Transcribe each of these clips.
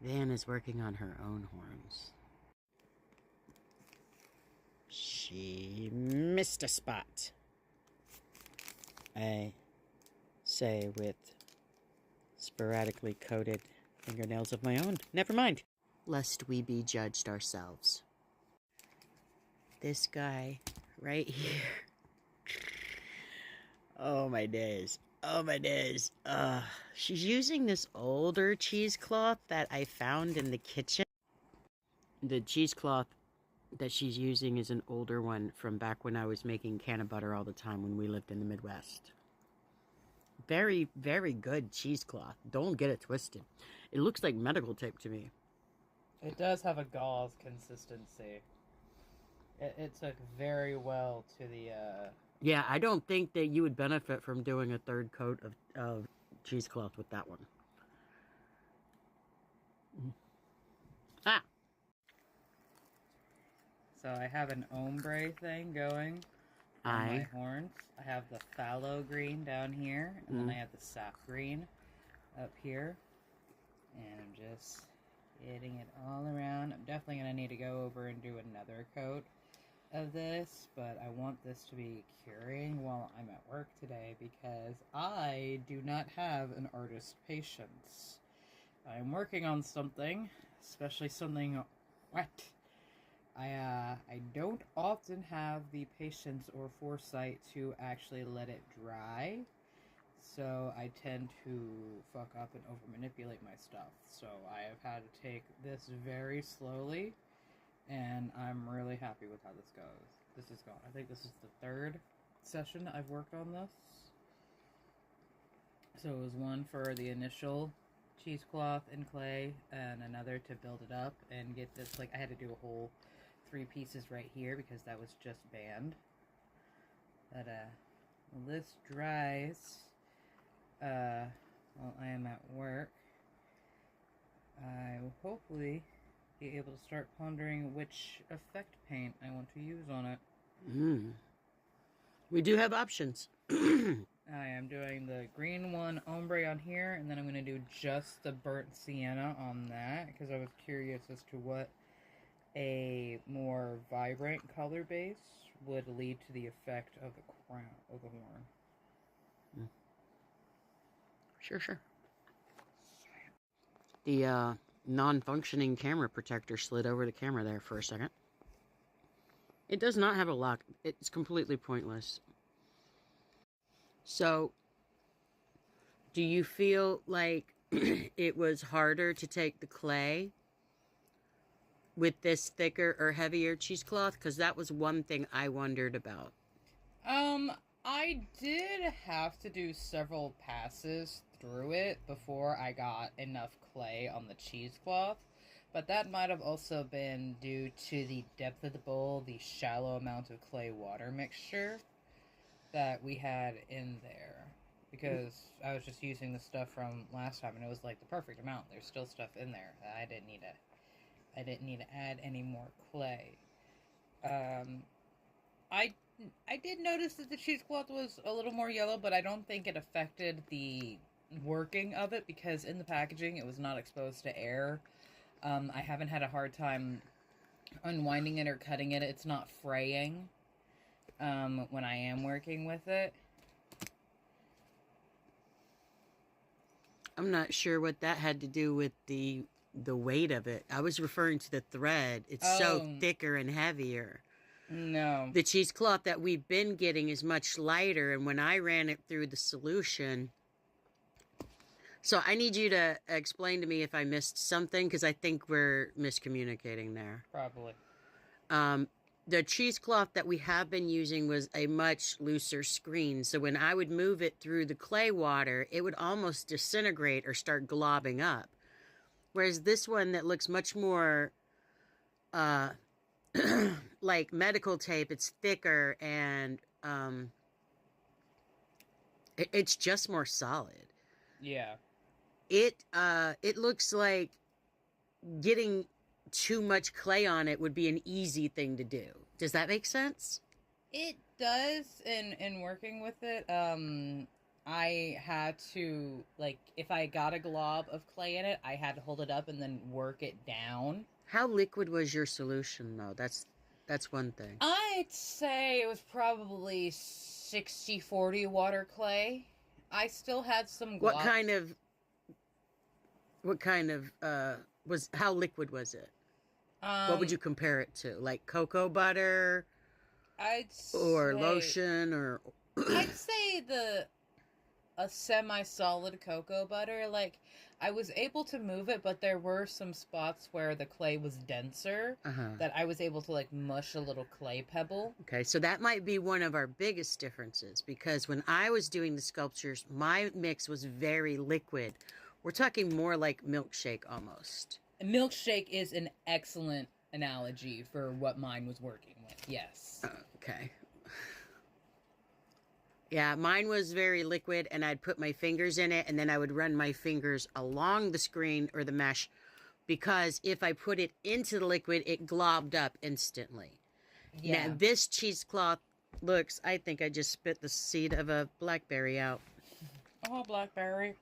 Van is working on her own horns. She missed a spot. I say with sporadically coated fingernails of my own. Never mind. Lest we be judged ourselves. This guy right here. Oh my days. Oh my days. She's using this older cheesecloth that I found in the kitchen. The cheesecloth that she's using is an older one from back when I was making can of butter all the time when we lived in the Midwest. Very, very good cheesecloth. Don't get it twisted. It looks like medical tape to me. It does have a gauze consistency. It took very well to the... Yeah, I don't think that you would benefit from doing a third coat of cheesecloth with that one. Ah! So I have an ombre thing going on my horns. I have the phthalo green down here, and then I have the sap green up here. And I'm just getting it all around. I'm definitely going to need to go over and do another coat of this, but I want this to be curing while I'm at work today because I do not have an artist patience. I'm working on something, especially something wet. I don't often have the patience or foresight to actually let it dry, so I tend to fuck up and over manipulate my stuff. So I have had to take this very slowly, and I'm really happy with how this goes. This is gone. I think this is the third session I've worked on this. So it was one for the initial cheesecloth and clay, and another to build it up and get this, like, I had to do a whole 3 pieces right here because that was just band. But when this dries while I am at work, I will hopefully be able to start pondering which effect paint I want to use on it. We do have options. I am doing the green one ombre on here, and then I'm going to do just the burnt sienna on that because I was curious as to what a more vibrant color base would lead to the effect of the crown of the horn. Sure. The non-functioning camera protector slid over the camera there for a second. It does not have a lock. It's completely pointless. So, do you feel like it was harder to take the clay with this thicker or heavier cheesecloth? Because that was one thing I wondered about. I did have to do several passes through it before I got enough clay on the cheesecloth, but that might have also been due to the depth of the bowl, the shallow amount of clay water mixture that we had in there, because I was just using the stuff from last time and it was like the perfect amount. There's still stuff in there that I didn't need to add any more clay. I did notice that the cheesecloth was a little more yellow, but I don't think it affected the working of it because in the packaging it was not exposed to air. I haven't had a hard time unwinding it or cutting it. It's not fraying when I am working with it. I'm not sure what that had to do with the weight of it. I was referring to the thread. It's so thicker and heavier. No. The cheesecloth that we've been getting is much lighter, and when I ran it through the solution... So I need you to explain to me if I missed something, because I think we're miscommunicating there. Probably. The cheesecloth that we have been using was a much looser screen, so when I would move it through the clay water, it would almost disintegrate or start globbing up. Whereas this one that looks much more like medical tape, it's thicker and it's just more solid. Yeah. It looks like getting too much clay on it would be an easy thing to do. Does that make sense? It does in working with it. I had to, like, if I got a glob of clay in it, I had to hold it up and then work it down. How liquid was your solution, though? That's one thing. I'd say it was probably 60-40 water clay. I still had some What glob. kind of how liquid was it? What would you compare it to? Like cocoa butter or lotion or I'd say a semi-solid cocoa butter. Like, I was able to move it, but there were some spots where the clay was denser that I was able to, like, mush a little clay pebble. Okay, so that might be one of our biggest differences, because when I was doing the sculptures, my mix was very liquid. We're talking more like milkshake almost. A milkshake is an excellent analogy for what mine was working with, yes. Okay. Yeah, mine was very liquid, and I'd put my fingers in it, and then I would run my fingers along the screen or the mesh, because if I put it into the liquid, it globbed up instantly. Yeah. Now, this cheesecloth looks, I think I just spit the seed of a blackberry out. Oh, blackberry.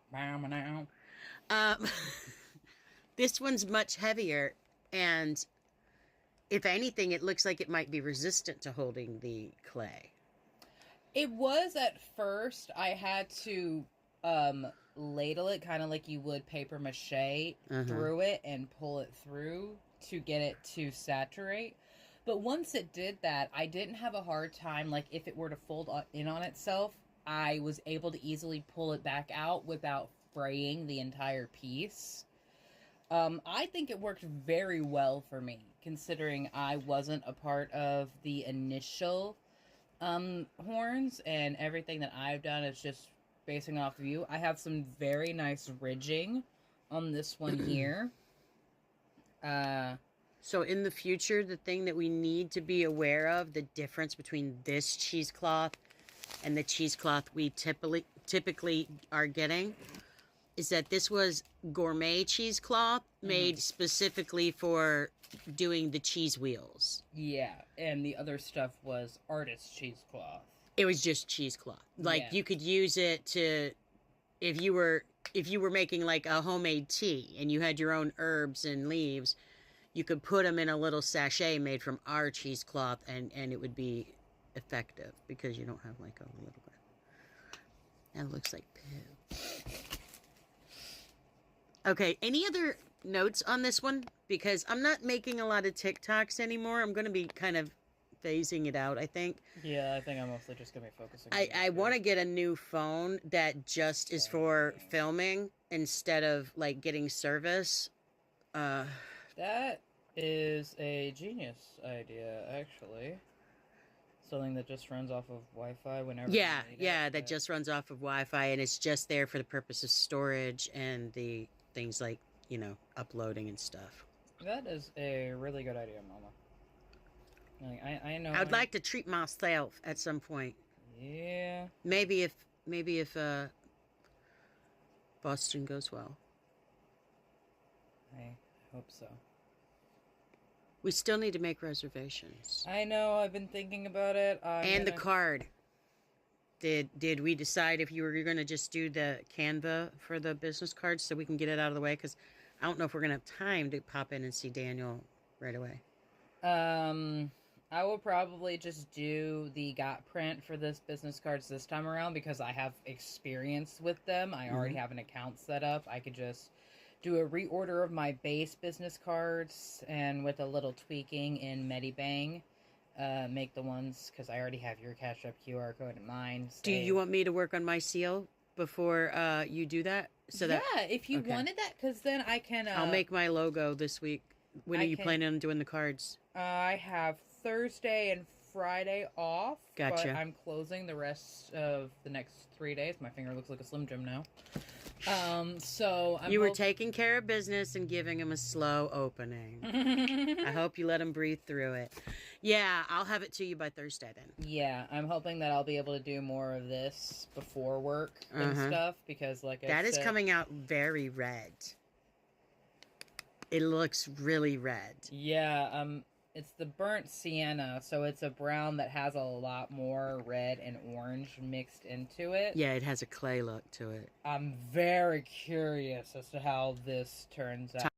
This one's much heavier, and if anything, it looks like it might be resistant to holding the clay. It was at first. I had to ladle it kind of like you would paper mache through it and pull it through to get it to saturate. But once it did that, I didn't have a hard time. Like, if it were to fold in on itself, I was able to easily pull it back out without fraying the entire piece. I think it worked very well for me, considering I wasn't a part of the initial horns, and everything that I've done is just basing off of you. I have some very nice ridging on this one here. So in the future, the thing that we need to be aware of, the difference between this cheesecloth and the cheesecloth we typically are getting, is that this was gourmet cheesecloth made specifically for doing the cheese wheels. Yeah, and the other stuff was artist cheesecloth. It was just cheesecloth. Like, you could use it to, if you were making like a homemade tea and you had your own herbs and leaves, you could put them in a little sachet made from our cheesecloth, and it would be effective because you don't have like a little bit. That looks like poo. Okay, any other notes on this one? Because I'm not making a lot of TikToks anymore. I'm going to be kind of phasing it out, I think. Yeah, I think I'm mostly just going to be focusing on I want to get a new phone that just is for filming instead of, like, getting service. That is a genius idea, actually. Something that just runs off of Wi-Fi whenever you need it. That just runs off of Wi-Fi, and it's just there for the purpose of storage and the things like, you know, uploading and stuff. That is a really good idea, Mama. Like, I know. I'd like to treat myself at some point. Yeah. Maybe if Boston goes well. I hope so. We still need to make reservations. I know. I've been thinking about it. The card. Did we decide if you were going to just do the Canva for the business cards so we can get it out of the way? Because I don't know if we're going to have time to pop in and see Daniel right away. I will probably just do the got print for this business cards this time around because I have experience with them. I already have an account set up. I could just do a reorder of my base business cards and with a little tweaking in Medibang, make the ones, because I already have your Cash App QR code in mine. Do you want me to work on my seal before you do that? If you wanted that, because then I can... I'll make my logo this week. When are you planning on doing the cards? I have Thursday and Friday off. Gotcha. But I'm closing the rest of the next 3 days. My finger looks like a Slim Jim now. So you were taking care of business and giving him a slow opening. I hope you let him breathe through it. Yeah, I'll have it to you by Thursday then. Yeah, I'm hoping that I'll be able to do more of this before work and stuff because, like I said, that is coming out very red. It looks really red. Yeah, It's the burnt sienna, so it's a brown that has a lot more red and orange mixed into it. Yeah, it has a clay look to it. I'm very curious as to how this turns out.